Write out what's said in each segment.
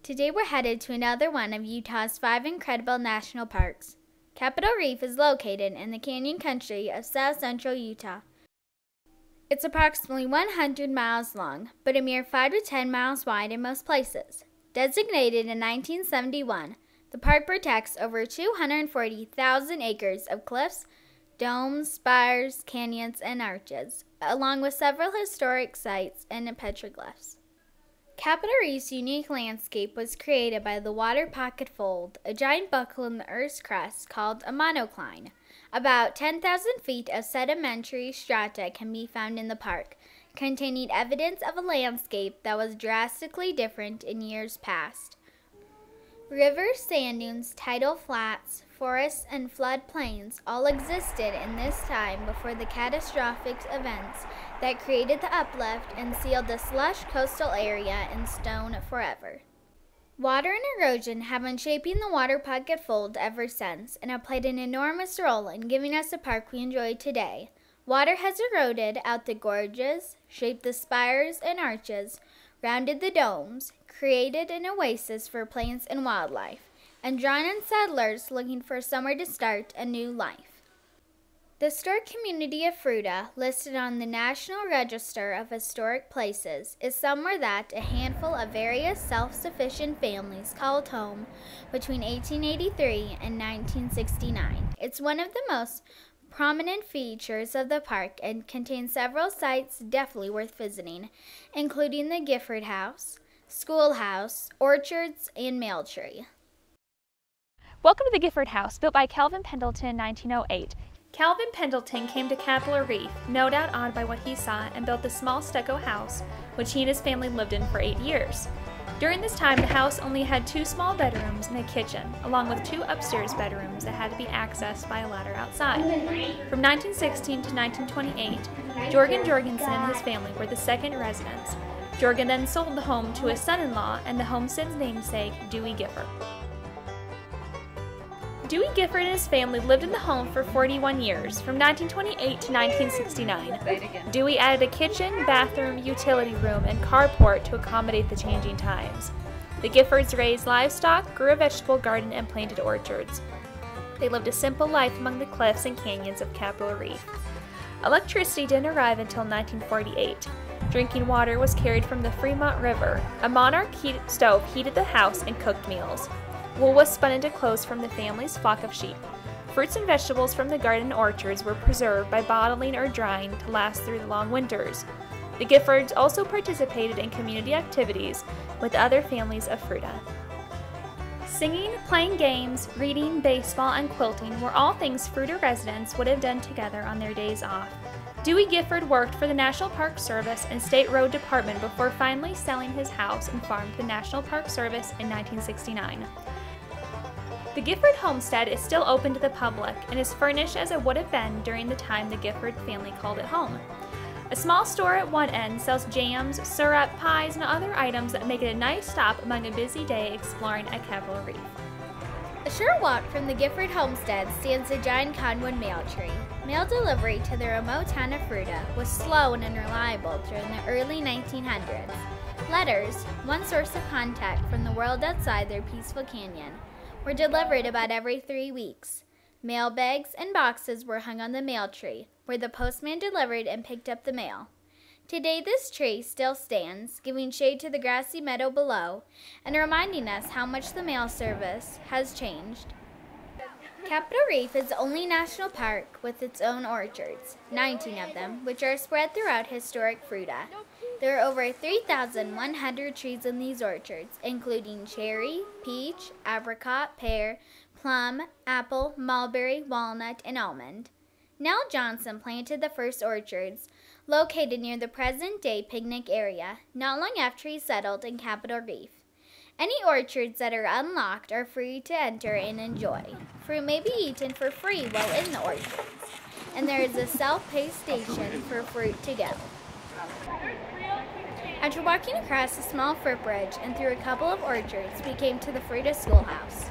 Today we're headed to another one of Utah's 5 incredible national parks. Capitol Reef is located in the canyon country of south central Utah. It's approximately 100 miles long, but a mere 5 to 10 miles wide in most places. Designated in 1971, the park protects over 240,000 acres of cliffs, domes, spires, canyons, and arches, along with several historic sites and petroglyphs. Capitol Reef's unique landscape was created by the water pocket fold, a giant buckle in the Earth's crust called a monocline. About 10,000 feet of sedimentary strata can be found in the park, containing evidence of a landscape that was drastically different in years past. Rivers, sand dunes, tidal flats, forests, and floodplains all existed in this time before the catastrophic events that created the uplift and sealed the lush coastal area in stone forever. Water and erosion have been shaping the water pocket fold ever since and have played an enormous role in giving us the park we enjoy today. Water has eroded out the gorges, shaped the spires and arches, rounded the domes, created an oasis for plants and wildlife, and drawn in settlers looking for somewhere to start a new life. The historic community of Fruita, listed on the National Register of Historic Places, is somewhere that a handful of various self-sufficient families called home between 1883 and 1969. It's one of the most prominent features of the park and contains several sites definitely worth visiting, including the Gifford House, Schoolhouse, orchards, and Mail Tree. Welcome to the Gifford House, built by Calvin Pendleton in 1908. Calvin Pendleton came to Capitol Reef, no doubt awed by what he saw, and built a small stucco house, which he and his family lived in for 8 years. During this time, the house only had 2 small bedrooms and a kitchen, along with 2 upstairs bedrooms that had to be accessed by a ladder outside. From 1916 to 1928, Jorgen Jorgensen and his family were the second residents. Jorgen then sold the home to his son-in-law and the homestead's namesake, Dewey Gifford. Dewey Gifford and his family lived in the home for 41 years, from 1928 to 1969. Dewey added a kitchen, bathroom, utility room, and carport to accommodate the changing times. The Giffords raised livestock, grew a vegetable garden, and planted orchards. They lived a simple life among the cliffs and canyons of Capitol Reef. Electricity didn't arrive until 1948. Drinking water was carried from the Fremont River. A Monarch stove heated the house and cooked meals. Wool was spun into clothes from the family's flock of sheep. Fruits and vegetables from the garden orchards were preserved by bottling or drying to last through the long winters. The Giffords also participated in community activities with other families of Fruita. Singing, playing games, reading, baseball, and quilting were all things Fruita residents would have done together on their days off. Dewey Gifford worked for the National Park Service and State Road Department before finally selling his house and farm to the National Park Service in 1969. The Gifford homestead is still open to the public and is furnished as it would have been during the time the Gifford family called it home. A small store at one end sells jams, syrup, pies, and other items that make it a nice stop among a busy day exploring at Capitol Reef. A short walk from the Gifford homestead stands the giant cottonwood mail tree. Mail delivery to the remote town of Fruita was slow and unreliable during the early 1900s. Letters, one source of contact from the world outside their peaceful canyon, were delivered about every 3 weeks. Mail bags and boxes were hung on the mail tree, where the postman delivered and picked up the mail. Today this tree still stands, giving shade to the grassy meadow below, and reminding us how much the mail service has changed. Capitol Reef is the only national park with its own orchards, 19 of them, which are spread throughout historic Fruita. There are over 3,100 trees in these orchards, including cherry, peach, apricot, pear, plum, apple, mulberry, walnut, and almond. Nell Johnson planted the first orchards, located near the present-day picnic area, not long after he settled in Capitol Reef. Any orchards that are unlocked are free to enter and enjoy. Fruit may be eaten for free while in the orchards, and there is a self-paced station for fruit to go. After walking across a small footbridge and through a couple of orchards, we came to the Fruita Schoolhouse.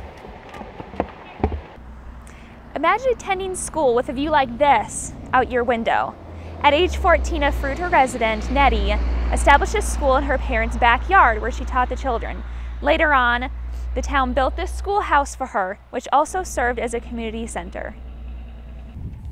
Imagine attending school with a view like this out your window. At age 14, a Fruita resident, Nettie, established a school in her parents' backyard where she taught the children. Later on, the town built this schoolhouse for her, which also served as a community center.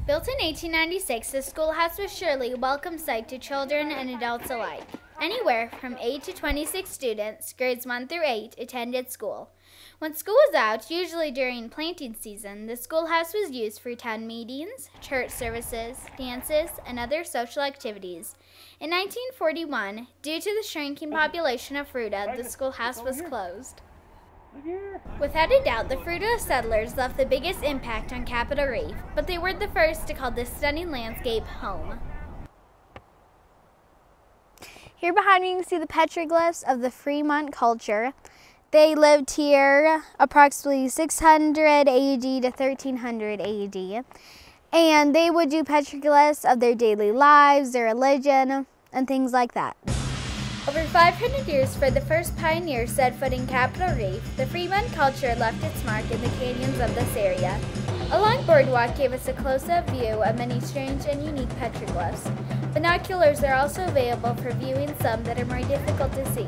Built in 1896, the schoolhouse was surely a welcome sight to children and adults alike. Anywhere from 8 to 26 students, grades 1 through 8, attended school. When school was out, usually during planting season, the schoolhouse was used for town meetings, church services, dances, and other social activities. In 1941, due to the shrinking population of Fruita, the schoolhouse was closed. Without a doubt, the Fruita settlers left the biggest impact on Capitol Reef, but they were the first to call this stunning landscape home. Here behind me you can see the petroglyphs of the Fremont culture. They lived here approximately 600 AD to 1300 AD, and they would do petroglyphs of their daily lives, their religion, and things like that. Over 500 years before the first pioneers set foot in Capitol Reef, the Fremont culture left its mark in the canyons of this area. A long boardwalk gave us a close-up view of many strange and unique petroglyphs. Binoculars are also available for viewing some that are more difficult to see.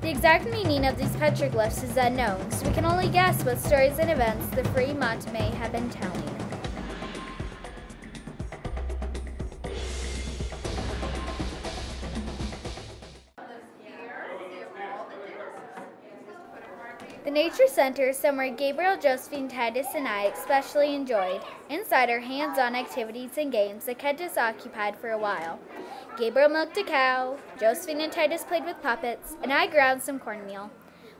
The exact meaning of these petroglyphs is unknown, so we can only guess what stories and events the Fremont may have been telling. The Nature Center is somewhere Gabriel, Josephine, Titus, and I especially enjoyed. Inside are hands-on activities and games that kept us occupied for a while. Gabriel milked a cow, Josephine and Titus played with puppets, and I ground some cornmeal.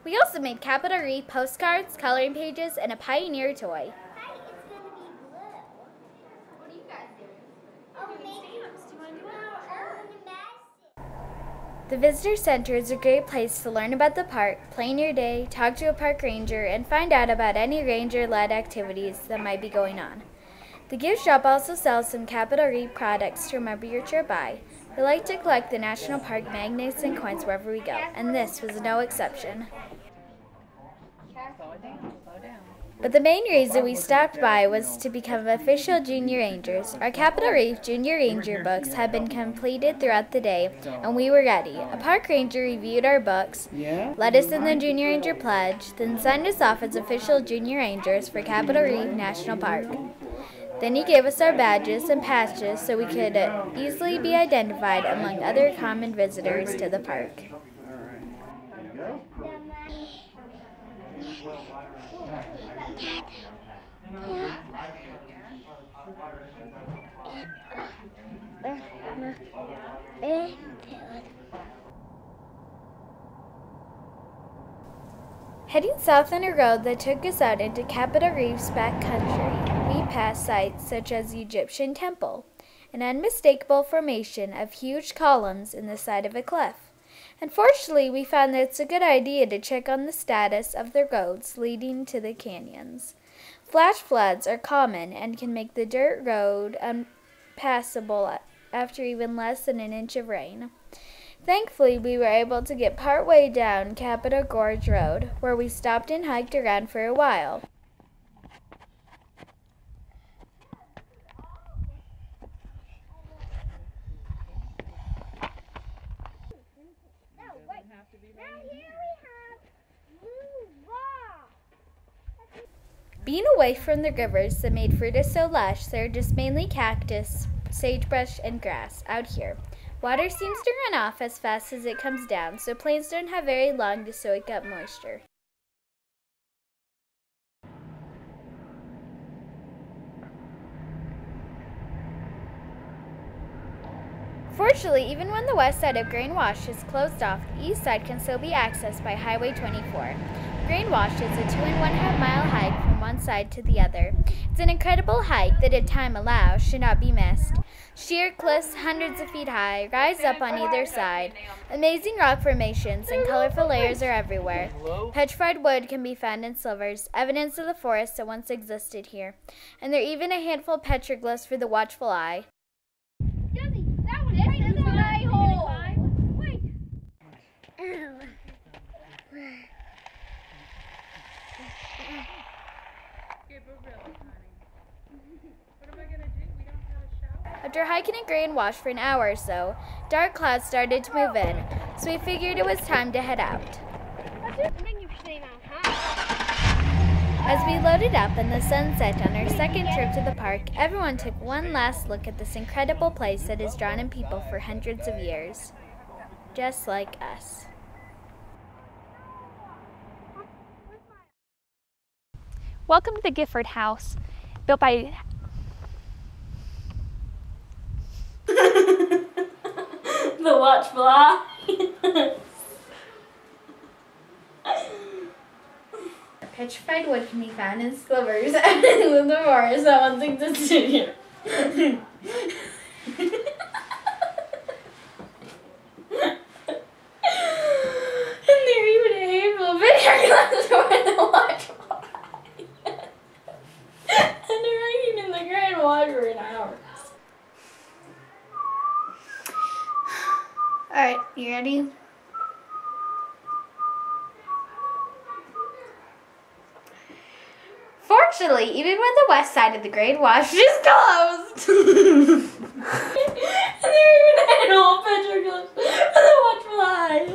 We also made Capitol Reef postcards, coloring pages, and a Pioneer toy. The Visitor Center is a great place to learn about the park, plan your day, talk to a park ranger, and find out about any ranger-led activities that might be going on. The gift shop also sells some Capitol Reef products to remember your trip by. We like to collect the National Park magnets and coins wherever we go, and this was no exception. But the main reason we stopped by was to become official junior rangers. Our Capitol Reef Junior Ranger books had been completed throughout the day, and we were ready. A park ranger reviewed our books, led us in the Junior Ranger Pledge, then signed us off as official junior rangers for Capitol Reef National Park. Then he gave us our badges and patches so we could easily be identified among other common visitors to the park. Heading south on a road that took us out into Capitol Reef's back country, we passed sites such as the Egyptian Temple, an unmistakable formation of huge columns in the side of a cliff. Unfortunately, we found that it's a good idea to check on the status of the roads leading to the canyons. Flash floods are common and can make the dirt road unpassable after even less than an inch of rain. Thankfully, we were able to get partway down Capitol Gorge Road, where we stopped and hiked around for a while. Being away from the rivers that made Fruita so lush, there are just mainly cactus, sagebrush, and grass out here. Water seems to run off as fast as it comes down, so plants don't have very long to soak up moisture. Fortunately, even when the west side of Grain Wash is closed off, the east side can still be accessed by Highway 24. Grain Wash is a 2.5 mile hike from one side to the other. It's an incredible hike that, if time allows, should not be missed. Sheer cliffs hundreds of feet high rise up on either side. Amazing rock formations and colorful layers are everywhere. Petrified wood can be found in slivers, evidence of the forest that once existed here. And there are even a handful of petroglyphs for the watchful eye. After hiking at Grain Wash for an hour or so, dark clouds started to move in, so we figured it was time to head out. As we loaded up and the sun set on our second trip to the park, everyone took one last look at this incredible place that has drawn in people for hundreds of years. Just like us. Welcome to the Gifford House, built by... The watchful eye. Petrified wood can be found in slivers and in the forest that once existed here. And they're even a handful of picture glass for the watchful eye. And they're hanging in the Grand Water in hours. Alright, you ready? Fortunately, even when the west side of the Great Wash is closed. And they're even a handful of picture glass for the watchful eye.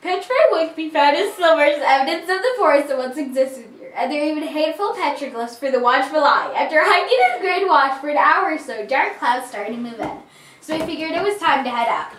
Petrified wood can be found in slivers, evidence of the forest that once existed here, and there are even a handful of petroglyphs for the watchful eye. After hiking in the Great Wash for an hour or so, dark clouds started to move in, so we figured it was time to head out.